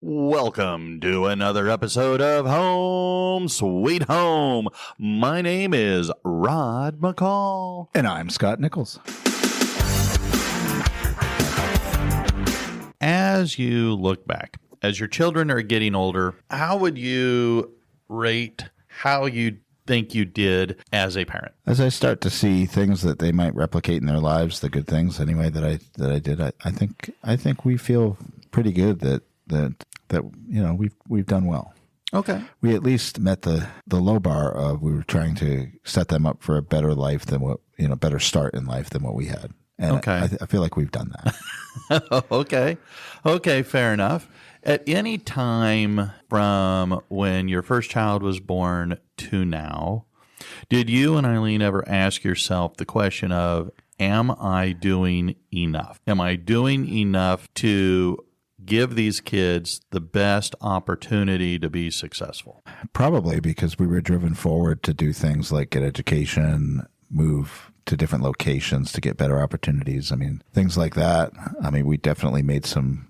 Welcome to another episode of Home Sweet Home. My name is Rod McCall. And I'm Scott Nichols. As you look back, as your children are getting older, how would you rate how you think you did as a parent? As I start to see things that they might replicate in their lives, the good things anyway that I did, I think we feel pretty good that you know we've done well. Okay. We at least met the low bar of we were trying to set them up for a better life than better start in life than what we had. And okay. I feel like we've done that. Okay, fair enough. At any time from when your first child was born to now, did you and Eileen ever ask yourself the question of, am I doing enough? Am I doing enough to give these kids the best opportunity to be successful? Probably because we were driven forward to do things like get education, move to different locations to get better opportunities. I mean, things like that. I mean, we definitely made some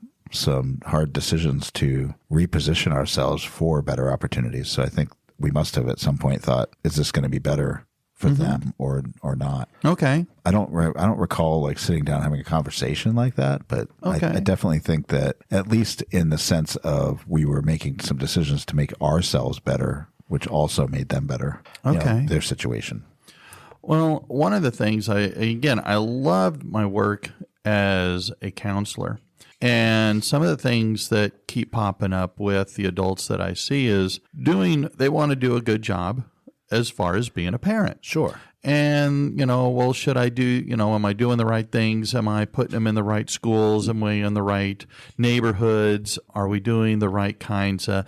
hard decisions to reposition ourselves for better opportunities. So I think we must have at some point thought, is this going to be better for them or not? Okay. I don't recall like sitting down having a conversation like that, but okay. I definitely think that at least in the sense of we were making some decisions to make ourselves better, which also made them better. Okay. Their situation. Well, one of the things I loved my work as a counselor. And some of the things that keep popping up with the adults that I see is they want to do a good job as far as being a parent. Sure. And, well, should I do, am I doing the right things? Am I putting them in the right schools? Am I in the right neighborhoods? Are we doing the right kinds of,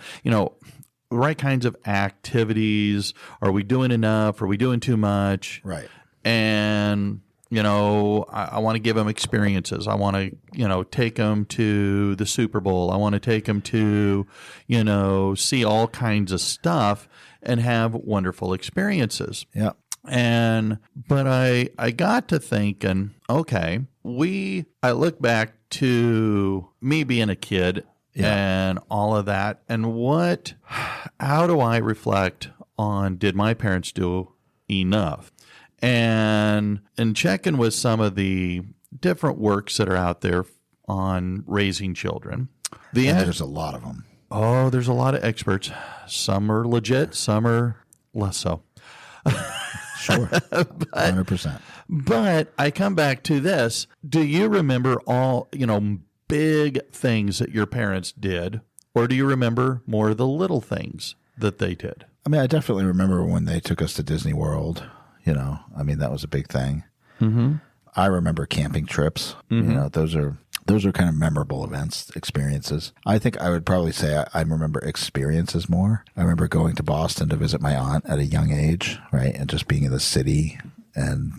right kinds of activities? Are we doing enough? Are we doing too much? Right. And I want to give them experiences. I want to, take them to the Super Bowl. I want to take them to, see all kinds of stuff and have wonderful experiences. Yeah. But I got to thinking, okay, I look back to me being a kid and all of that. And how do I reflect on, did my parents do enough? And checking with some of the different works that are out there on raising children. There's a lot of them. Oh, there's a lot of experts. Some are legit, some are less so. Sure, 100%. But I come back to this. Do you remember all, big things that your parents did? Or do you remember more of the little things that they did? I mean, I definitely remember when they took us to Disney World. That was a big thing. Mm-hmm. I remember camping trips. Mm-hmm. Those are kind of memorable events, experiences. I think I would probably say I remember experiences more. I remember going to Boston to visit my aunt at a young age, right? And just being in the city and,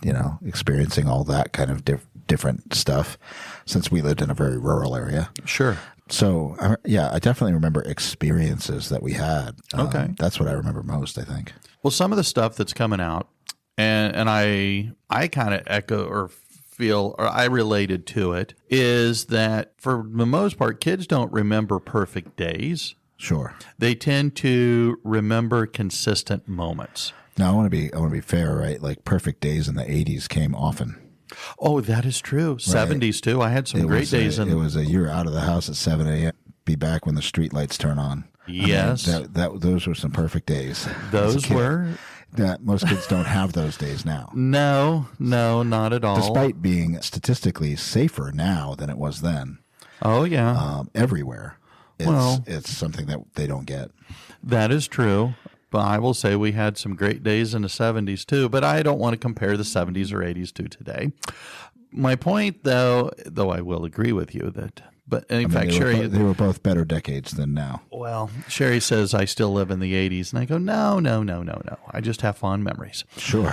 experiencing all that kind of different stuff since we lived in a very rural area. Sure. So, I definitely remember experiences that we had. Okay. That's what I remember most, I think. Well, some of the stuff that's coming out, and I kind of echo or feel, or I related to it, is that for the most part, kids don't remember perfect days. Sure. They tend to remember consistent moments. Now, I want to be fair, right? Like perfect days in the 80s came often. Oh, that is true. Right. 70s too. I had some great days. It was a year out of the house at 7 a.m. Be back when the street lights turn on. Yes. Those were some perfect days. Those were. That most kids don't have those days now. No, not at all. Despite being statistically safer now than it was then. Oh, yeah. Everywhere. It's something that they don't get. That is true. But I will say we had some great days in the 70s too, but I don't want to compare the 70s or 80s to today. My point, though I will agree with you that, but in fact, Sherry, they were both better decades than now. Well, Sherry says I still live in the 80s, and I go, no. I just have fond memories. Sure.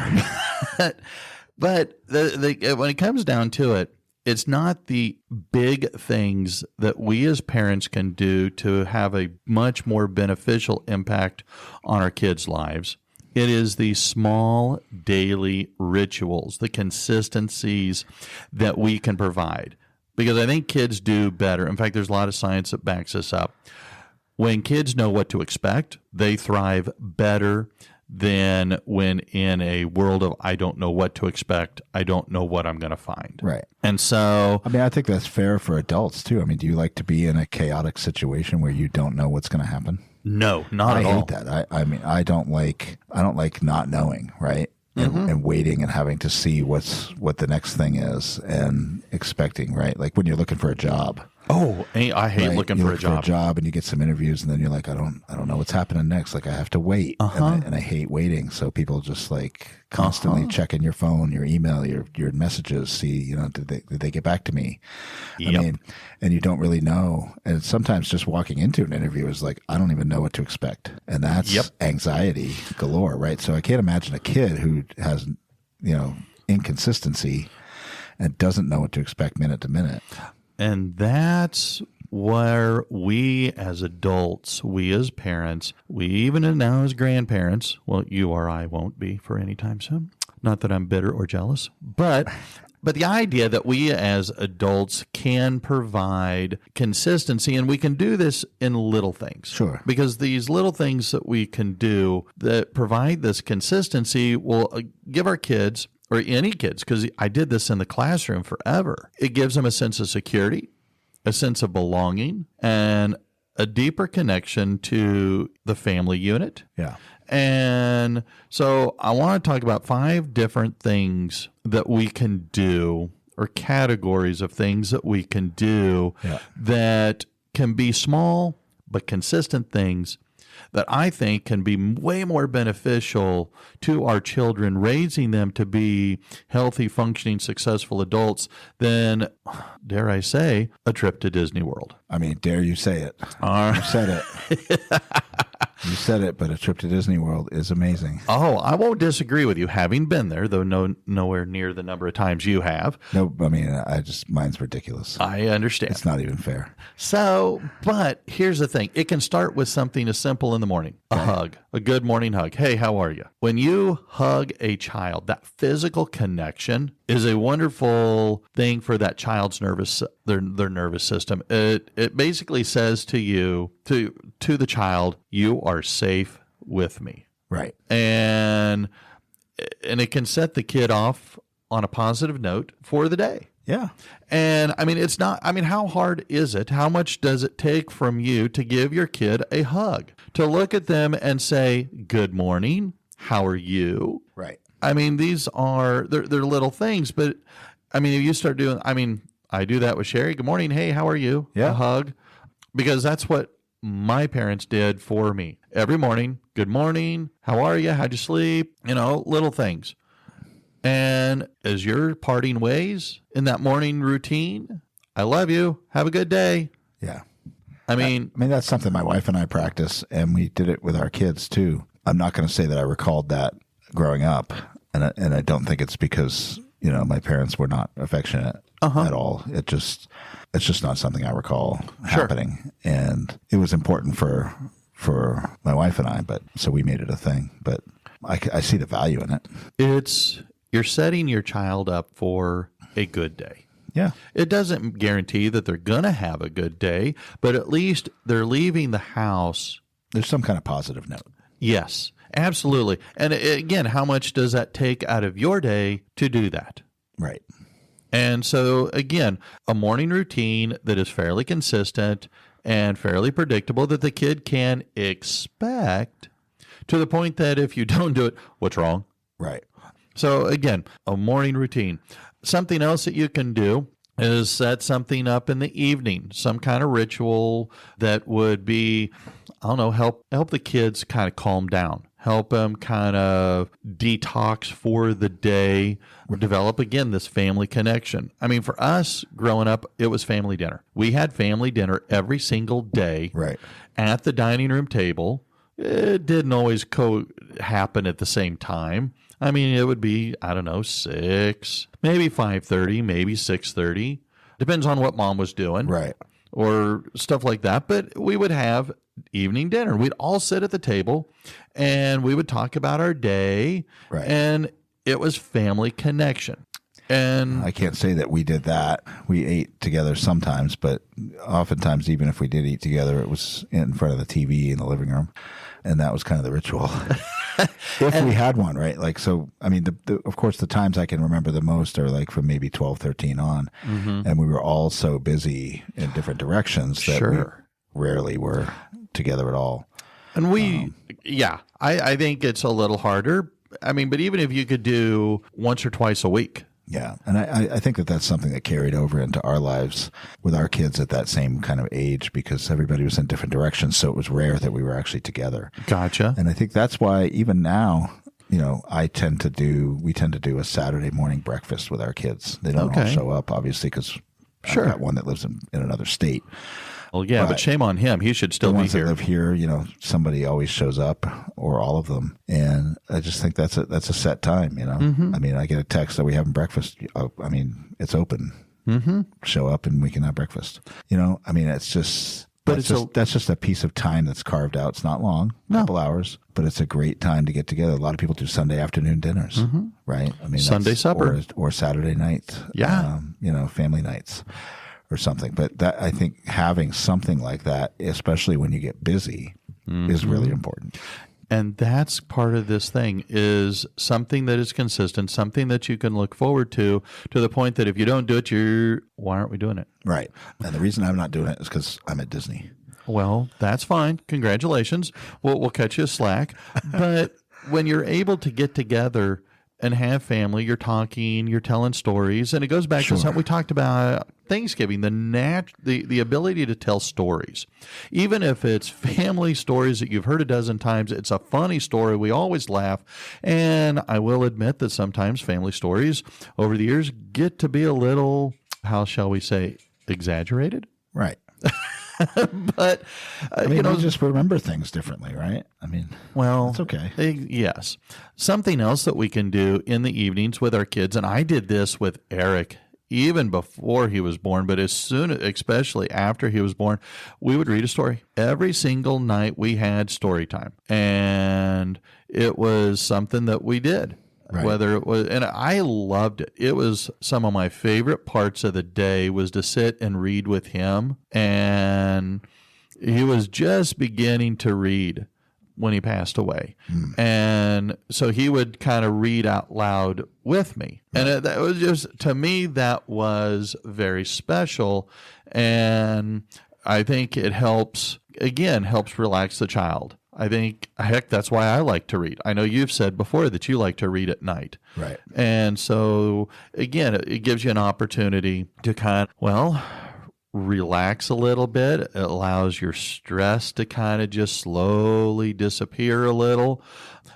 But when it comes down to it, it's not the big things that we as parents can do to have a much more beneficial impact on our kids' lives. It is the small daily rituals, the consistencies that we can provide. because I think kids do better. In fact, there's a lot of science that backs this up. When kids know what to expect, they thrive better than when in a world of I don't know what to expect, I don't know what I'm going to find. Right. And so, I mean, I think that's fair for adults too. I mean, do you like to be in a chaotic situation where you don't know what's going to happen? no, not at I all. hate that. I mean, I don't like not knowing, right? And waiting and having to see what the next thing is and expecting, right? Like when you're looking for a job. Oh, I hate Right? looking You for a look job. For a job, and you get some interviews, and then you're like, I don't know what's happening next. Like I have to wait, and I hate waiting. So people just like constantly checking your phone, your email, your messages. See, did they get back to me? Yep. I mean, and you don't really know. And sometimes just walking into an interview is like, I don't even know what to expect, and that's anxiety galore, right? So I can't imagine a kid who has inconsistency and doesn't know what to expect minute to minute. And that's where we as adults, we as parents, we even now as grandparents, well, you or I won't be for any time soon. Not that I'm bitter or jealous, but the idea that we as adults can provide consistency, and we can do this in little things. Sure. Because these little things that we can do that provide this consistency will give our kids, or any kids, because I did this in the classroom forever, it gives them a sense of security, a sense of belonging, and a deeper connection to the family unit. Yeah. And so I want to talk about 5 different things that we can do, or categories of things that we can do that can be small but consistent things that I think can be way more beneficial to our children, raising them to be healthy, functioning, successful adults than, dare I say, a trip to Disney World. I mean, dare you say it. You said it. You said it, but a trip to Disney World is amazing. Oh, I won't disagree with you, having been there, though nowhere near the number of times you have. No, I mean, mine's ridiculous. I understand. It's not even fair. So, but here's the thing. It can start with something as simple in the morning. A hug, a good morning hug. Hey, how are you? When you hug a child, that physical connection is a wonderful thing for that child's their nervous system. It basically says to you, to the child, you are safe with me. Right. And it can set the kid off on a positive note for the day. Yeah. And how hard is it? How much does it take from you to give your kid a hug? To look at them and say, good morning, how are you? Right. I mean, they're little things, but I mean, if you start doing, I do that with Sherry. Good morning. Hey, how are you? Yeah. A hug. Because that's what my parents did for me. Every morning, good morning. How are you? How'd you sleep? Little things. And as you're parting ways in that morning routine, I love you. Have a good day. Yeah. I mean, that's something my wife and I practice, and we did it with our kids too. I'm not going to say that I recalled that growing up, and I don't think it's because my parents were not affectionate at all. It's just not something I recall happening, and it was important for my wife and I. But so we made it a thing. But I see the value in it. You're setting your child up for a good day. Yeah. It doesn't guarantee that they're going to have a good day, but at least they're leaving the house. There's some kind of positive note. Yes, absolutely. And again, how much does that take out of your day to do that? Right. And so, again, a morning routine that is fairly consistent and fairly predictable that the kid can expect, to the point that if you don't do it, what's wrong? Right. So, again, a morning routine. Something else that you can do is set something up in the evening, some kind of ritual that would be, help the kids kind of calm down, help them kind of detox for the day, or develop, again, this family connection. I mean, for us growing up, it was family dinner. We had family dinner every single day at the dining room table. It didn't always happen at the same time. I mean, it would be, 6, maybe 5:30, maybe 6:30. Depends on what mom was doing. Right. Or stuff like that. But we would have evening dinner. We'd all sit at the table and we would talk about our day. Right. And it was family connection. And I can't say that we did that. We ate together sometimes, but oftentimes, even if we did eat together, it was in front of the TV in the living room. And that was kind of the ritual. If we had one, right? Like, so, I mean, of course, the times I can remember the most are like from maybe 12, 13 on. Mm-hmm. And we were all so busy in different directions that we rarely were together at all. And I think it's a little harder. I mean, but even if you could do once or twice a week. Yeah. And I think that that's something that carried over into our lives with our kids at that same kind of age, because everybody was in different directions. So it was rare that we were actually together. Gotcha. And I think that's why even now, you know, we tend to do a Saturday morning breakfast with our kids. They don't all show up, obviously, because I've got one that lives in another state. Well, yeah, but shame on him. He should still be here. The ones that live here, you know, somebody always shows up, or all of them. And I just think that's a set time, you know. Mm-hmm. I mean, I get a text that we having breakfast. I mean, it's open. Mm-hmm. Show up and we can have breakfast. You know, I mean, it's just... But that's just a piece of time that's carved out. It's not long, a couple hours, but it's a great time to get together. A lot of people do Sunday afternoon dinners, right? I mean, Sunday supper. Or Saturday night, you know, family nights or something. But that, I think having something like that, especially when you get busy, is really important. And that's part of this thing, is something that is consistent, something that you can look forward to the point that if you don't do it, why aren't we doing it? Right. And the reason I'm not doing it is because I'm at Disney. Well, that's fine. Congratulations. We'll cut you a slack. But when you're able to get together and have family, you're talking, you're telling stories, and it goes back to something we talked about Thanksgiving, the ability to tell stories. Even if it's family stories that you've heard a dozen times, it's a funny story. We always laugh. And I will admit that sometimes family stories over the years get to be a little, how shall we say, exaggerated. Right. But, I mean, we just remember things differently, right? I mean, well, it's okay. Yes. Something else that we can do in the evenings with our kids, and I did this with Eric even before he was born, but especially after he was born, we would read a story. Every single night we had story time, and it was something that we did. Right. Whether it was, and I loved it. It was some of my favorite parts of the day was to sit and read with him. And he was just beginning to read when he passed away. And so he would kind of read out loud with me. And that was just, to me, that was very special. And I think it helps relax the child. I think, heck, that's why I like to read. I know you've said before that you like to read at night. Right. And so, again, it gives you an opportunity to kind of, relax a little bit. It allows your stress to kind of just slowly disappear a little.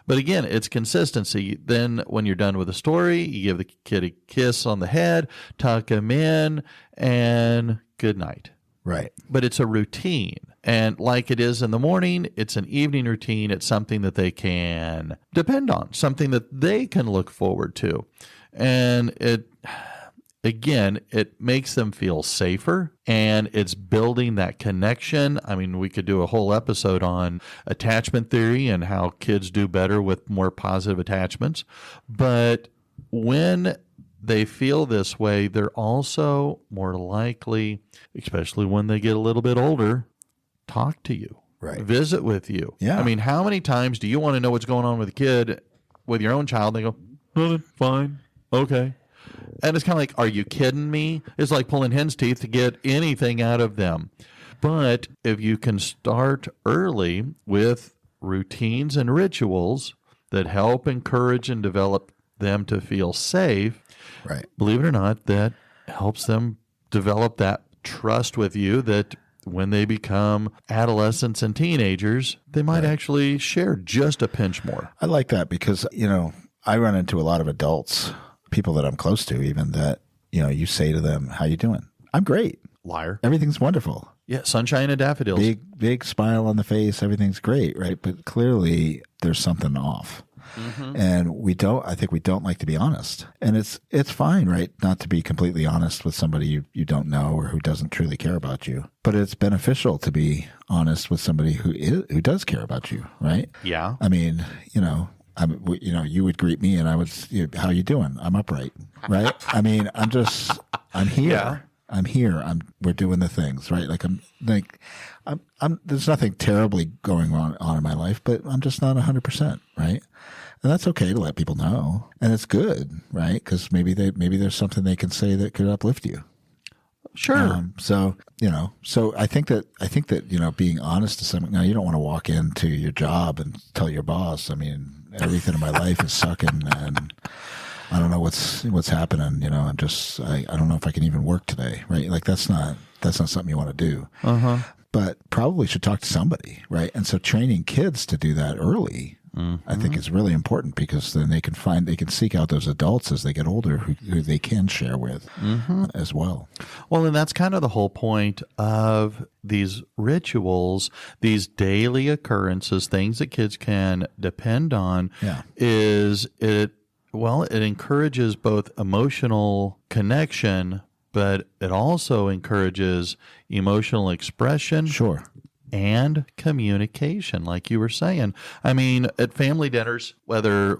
But again, it's consistency. Then when you're done with a story, you give the kid a kiss on the head, tuck him in, and good night. Right. But it's a routine. And like it is in the morning, it's an evening routine. It's something that they can depend on, something that they can look forward to. And it makes them feel safer, and it's building that connection. I mean, we could do a whole episode on attachment theory and how kids do better with more positive attachments. But when they feel this way, they're also more likely, especially when they get a little bit older, talk to you, right? Visit with you. Yeah. I mean, how many times do you want to know what's going on with a kid, with your own child? And they go, nothing, fine, okay. And it's kind of like, are you kidding me? It's like pulling hen's teeth to get anything out of them. But if you can start early with routines and rituals that help encourage and develop them to feel safe, right? Believe it or not, that helps them develop that trust with you that when they become adolescents and teenagers, they might actually share just a pinch more. I like that because, I run into a lot of adults, people that I'm close to even, that, you say to them, how you doing? I'm great. Liar. Everything's wonderful. Yeah, sunshine and daffodils. Big smile on the face. Everything's great, right? But clearly there's something off. Mm-hmm. And I think we don't like to be honest. And it's fine, right? Not to be completely honest with somebody you don't know or who doesn't truly care about you. But it's beneficial to be honest with somebody who does care about you, right? Yeah. I mean, you would greet me and I would, how you doing? I'm upright, right? I mean, I'm here. Yeah. I'm here. We're doing the things, right? There's nothing terribly going on in my life, but I'm just not 100%, right? And that's okay to let people know. And it's good, right? Because maybe there's something they can say that could uplift you. Sure. So I think that, being honest to someone, now you don't want to walk into your job and tell your boss, I mean, everything in my life is sucking and I don't know what's happening. I don't know if I can even work today, right? Like that's not something you want to do. Uh-huh. But probably should talk to somebody, right? And so training kids to do that early, I think is really important because then they can seek out those adults as they get older who they can share with as well. Well, and that's kind of the whole point of these rituals, these daily occurrences, things that kids can depend on. Yeah. It encourages both emotional connection, but it also encourages emotional expression. Sure. And communication, like you were saying. I mean, at family dinners, whether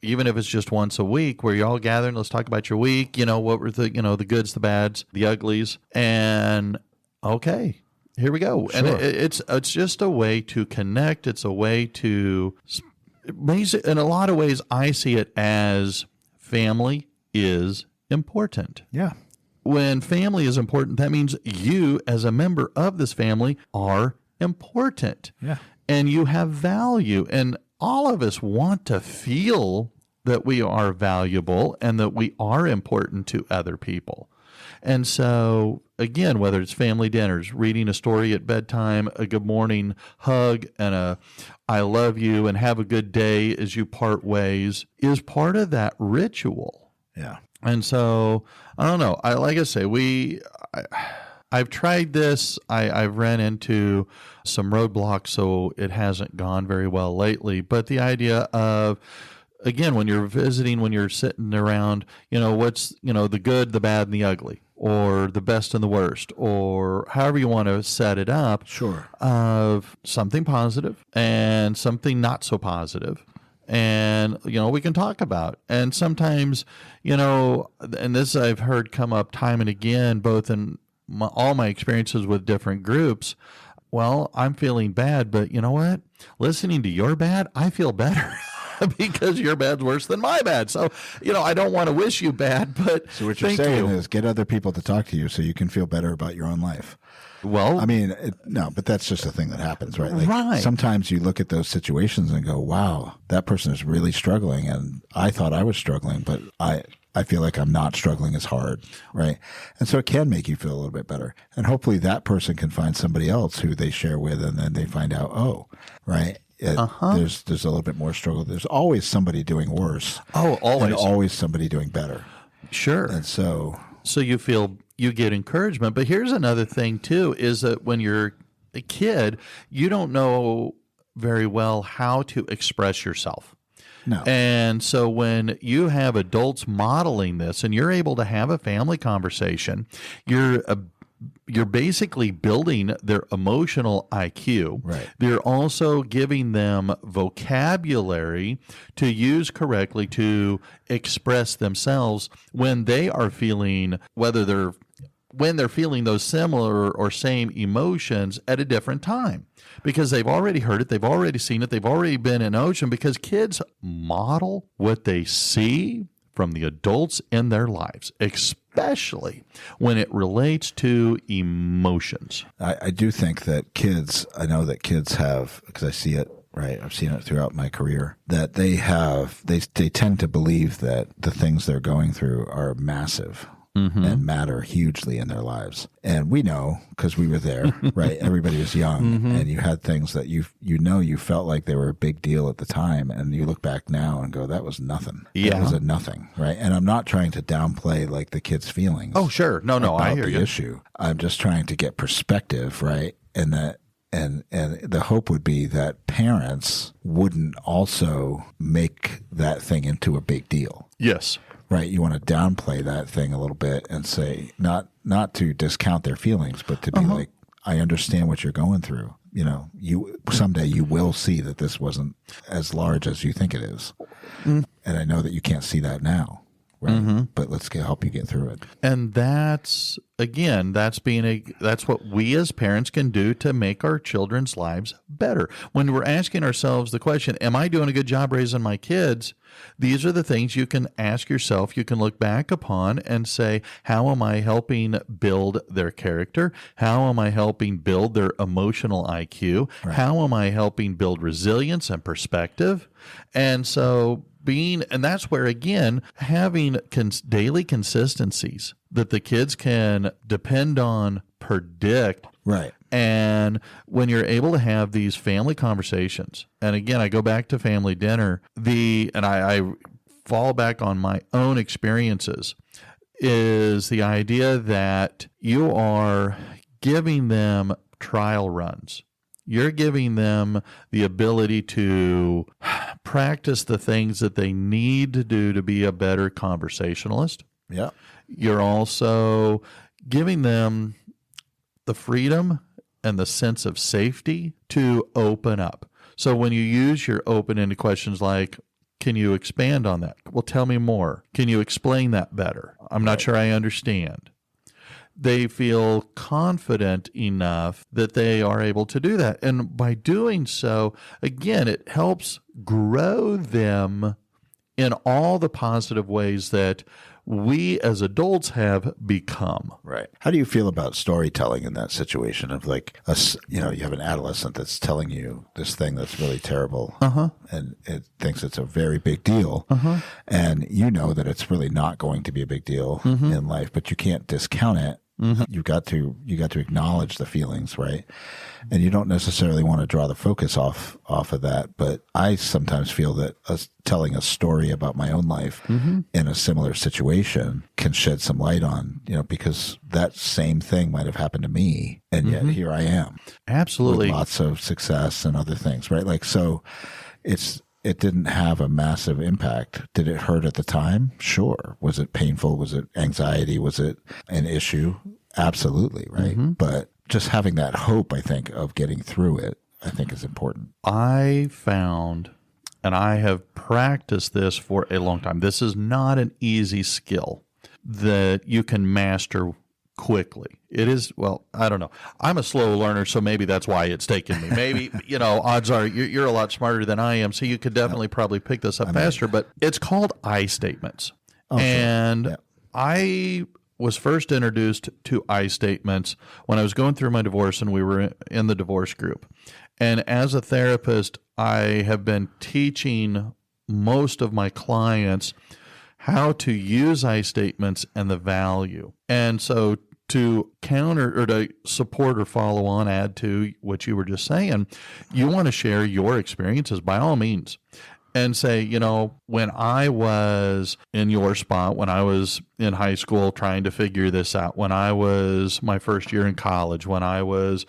even if it's just once a week where you're all gathering, let's talk about your week, what were the goods, the bads, the uglies, and okay, here we go. Sure. And it's just a way to connect. It's a way to, in a lot of ways, I see it as family is important. Yeah. When family is important, that means you as a member of this family are important. Yeah. And you have value. And all of us want to feel that we are valuable and that we are important to other people. And so, again, whether it's family dinners, reading a story at bedtime, a good morning hug, and a I love you and have a good day as you part ways is part of that ritual. Yeah. And so, I don't know. I've tried this. I've ran into some roadblocks, so it hasn't gone very well lately. But the idea of, again, when you're visiting, when you're sitting around, what's, the good, the bad, and the ugly, or the best and the worst, or however you want to set it up. Sure. Of something positive and something not so positive. And, we can talk about. And sometimes, and this I've heard come up time and again, both in all my experiences with different groups. Well, I'm feeling bad, but you know what? Listening to your bad, I feel better because your bad's worse than my bad. So, I don't want to wish you bad, but so what you're saying is get other people to talk to you so you can feel better about your own life. Well, I mean, no, but that's just a thing that happens, right? Right. Sometimes you look at those situations and go, wow, that person is really struggling. And I thought I was struggling, but I feel like I'm not struggling as hard, right? And so it can make you feel a little bit better. And hopefully that person can find somebody else who they share with, and then they find out, oh, right, there's a little bit more struggle. There's always somebody doing worse. Oh, always. And always somebody doing better. Sure. And so you get encouragement. But here's another thing, too, is that when you're a kid, you don't know very well how to express yourself. No. And so when you have adults modeling this and you're able to have a family conversation, you're basically building their emotional IQ. Right. They're also giving them vocabulary to use correctly to express themselves when they are feeling, when they're feeling those similar or same emotions at a different time, because they've already heard it, they've already seen it, they've already been in ocean, because kids model what they see from the adults in their lives, especially when it relates to emotions. I do think that I know that kids have, because I see it, right? I've seen it throughout my career, that they tend to believe that the things they're going through are massive. And matter hugely in their lives. And we know, because we were there, right? Everybody was young, and you had things that you felt like they were a big deal at the time, and you look back now and go, that was nothing. Yeah. That was a nothing, right? And I'm not trying to downplay like the kids' feelings. Oh, sure. No, I hear you. Issue. I'm just trying to get perspective, right? And that and the hope would be that parents wouldn't also make that thing into a big deal. Yes. Right, you want to downplay that thing a little bit and say, not to discount their feelings, but to be like, I understand what you're going through. someday you will see that this wasn't as large as you think it is. And I know that you can't see that now. Right. But let's help you get through it. And that's what we as parents can do to make our children's lives better. When we're asking ourselves the question, am I doing a good job raising my kids? These are the things you can ask yourself. You can look back upon and say, how am I helping build their character? How am I helping build their emotional IQ? Right. How am I helping build resilience and perspective? And so and that's where, again, having daily consistencies that the kids can depend on, predict. Right. And when you're able to have these family conversations, and again, I go back to family dinner, and I fall back on my own experiences, is the idea that you are giving them trial runs. You're giving them the ability to practice the things that they need to do to be a better conversationalist. Yeah. You're also giving them the freedom and the sense of safety to open up. So when you use your open-ended questions like, can you expand on that? Well, tell me more. Can you explain that better? I'm not sure I understand. They feel confident enough that they are able to do that. And by doing so, again, it helps grow them in all the positive ways that we as adults have become. Right. How do you feel about storytelling in that situation of like, you have an adolescent that's telling you this thing that's really terrible and it thinks it's a very big deal. And you know that it's really not going to be a big deal in life, but you can't discount it. You got to acknowledge the feelings, right? And you don't necessarily want to draw the focus off of that. But I sometimes feel that telling a story about my own life in a similar situation can shed some light on, because that same thing might have happened to me, and yet here I am, absolutely, with lots of success and other things, right? Like, so it didn't have a massive impact. Did it hurt at the time? Sure. Was it painful? Was it anxiety? Was it an issue? Absolutely, right? But just having that hope, I think, of getting through it, I think is important. I found, and I have practiced this for a long time, this is not an easy skill that you can master quickly. It is, well, I don't know. I'm a slow learner, so maybe that's why it's taken me. Maybe, odds are you're a lot smarter than I am, so you could definitely probably pick this up faster, but it's called I statements. And I was first introduced to I statements when I was going through my divorce and we were in the divorce group. And as a therapist, I have been teaching most of my clients how to use I statements and the value. And so to counter or to support or follow on, add to what you were just saying, you want to share your experiences by all means and say, when I was in your spot, when I was in high school trying to figure this out, when I was my first year in college, when I was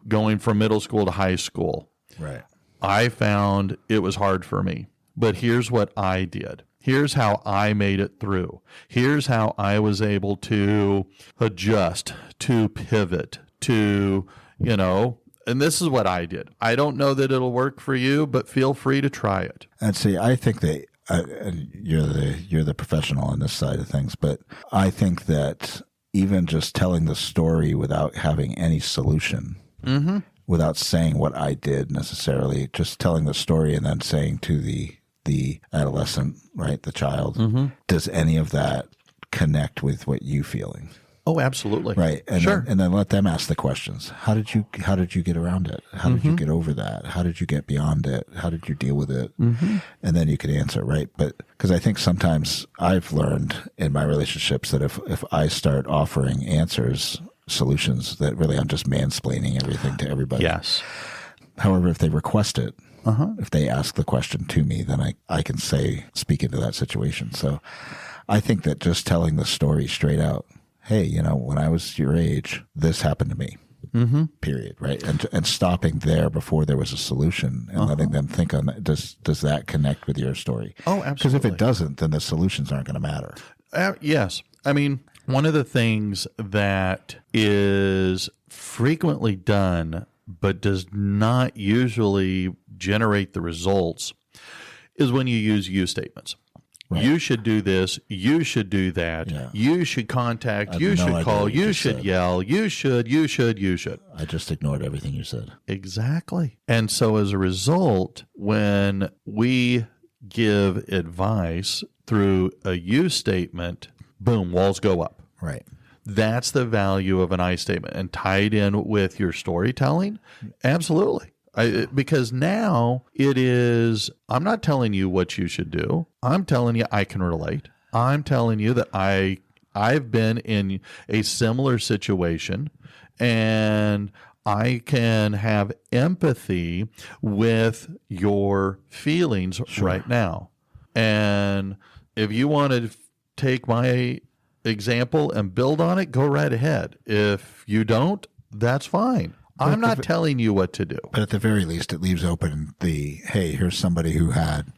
going from middle school to high school, right, I found it was hard for me. But here's what I did. Here's how I made it through. Here's how I was able to adjust, to pivot, to, and this is what I did. I don't know that it'll work for you, but feel free to try it. And see, I think that you're the professional on this side of things, but I think that even just telling the story without having any solution, without saying what I did necessarily, just telling the story and then saying to the adolescent, right, the child, does any of that connect with what you feeling? Oh, absolutely. Right. And sure. Then let them ask the questions. How did you get around it? How did you get over that? How did you get beyond it? How did you deal with it? And then you could answer, right? But because I think sometimes I've learned in my relationships that if I start offering answers, solutions, that really I'm just mansplaining everything to everybody. Yes. However, if they request it, if they ask the question to me, then I can speak into that situation. So I think that just telling the story straight out, hey, when I was your age, this happened to me, period, right? And stopping there before there was a solution and letting them think on that. Does that connect with your story? Oh, absolutely. Because if it doesn't, then the solutions aren't going to matter. Yes. I mean, one of the things that is frequently done but does not usually generate the results is when you use you statements. Right. You should do this. You should do that. Yeah. You should contact. You should call. You should yell. You should. I just ignored everything you said. Exactly. And so as a result, when we give advice through a you statement, boom, walls go up. Right. That's the value of an I statement. And tied in with your storytelling, absolutely. Because now it is, I'm not telling you what you should do. I'm telling you I can relate. I'm telling you that I've been in a similar situation, and I can have empathy with your feelings right now. And if you want to take my example and build on it, go right ahead. If you don't, that's fine. I'm not telling you what to do. But at the very least, it leaves open hey, here's somebody who had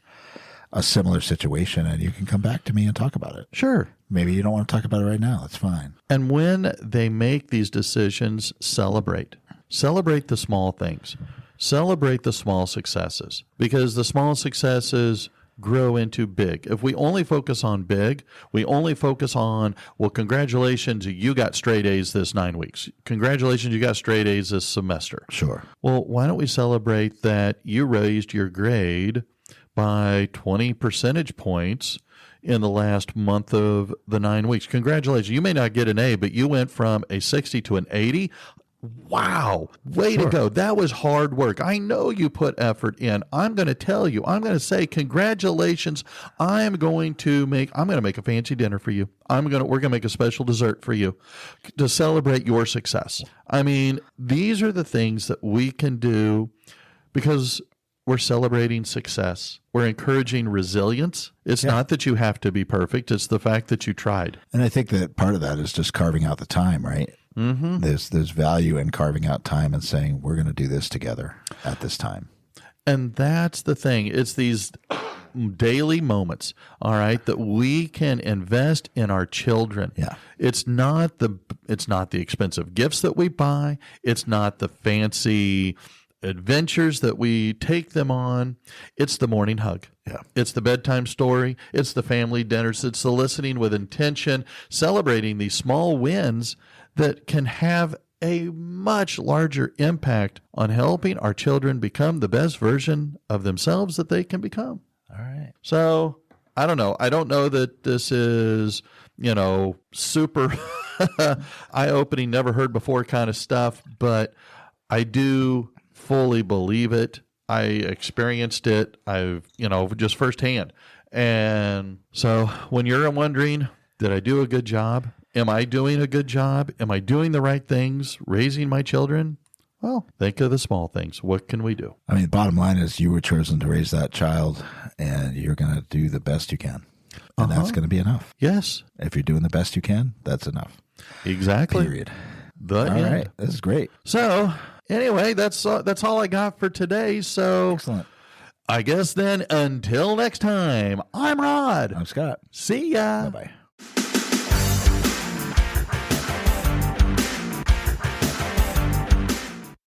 a similar situation, and you can come back to me and talk about it. Sure. Maybe you don't want to talk about it right now. That's fine. And when they make these decisions, celebrate. Celebrate the small things. Celebrate the small successes, because the small successes grow into big. If we only focus on big, we only focus on, well, congratulations, you got straight A's this 9 weeks. Congratulations, you got straight A's this semester. Sure. Well, why don't we celebrate that you raised your grade by 20 percentage points in the last month of the 9 weeks? Congratulations. You may not get an A, but you went from a 60 to an 80. Wow. Way to go. That was hard work. I know you put effort in. I'm going to tell you, I'm going to say, congratulations. I'm going to make a fancy dinner for you. We're going to make a special dessert for you to celebrate your success. I mean, these are the things that we can do because we're celebrating success. We're encouraging resilience. It's not that you have to be perfect. It's the fact that you tried. And I think that part of that is just carving out the time, right? Mm-hmm. There's value in carving out time and saying, we're going to do this together at this time. And that's the thing. It's these daily moments, all right, that we can invest in our children. Yeah. It's not the expensive gifts that we buy. It's not the fancy adventures that we take them on. It's the morning hug. Yeah. It's the bedtime story. It's the family dinners. It's the listening with intention, celebrating these small wins that can have a much larger impact on helping our children become the best version of themselves that they can become. All right. So I don't know. I don't know that this is, super eye-opening, never heard before kind of stuff, but I do fully believe it. I experienced it. I've, just firsthand. And so when you're wondering, did I do a good job? Am I doing a good job? Am I doing the right things, raising my children? Well, think of the small things. What can we do? I mean, bottom line is you were chosen to raise that child, and you're going to do the best you can. And that's going to be enough. Yes. If you're doing the best you can, that's enough. Exactly. Period. All right. This is great. So anyway, that's all I got for today. So excellent. I guess then until next time, I'm Rod. I'm Scott. See ya. Bye-bye.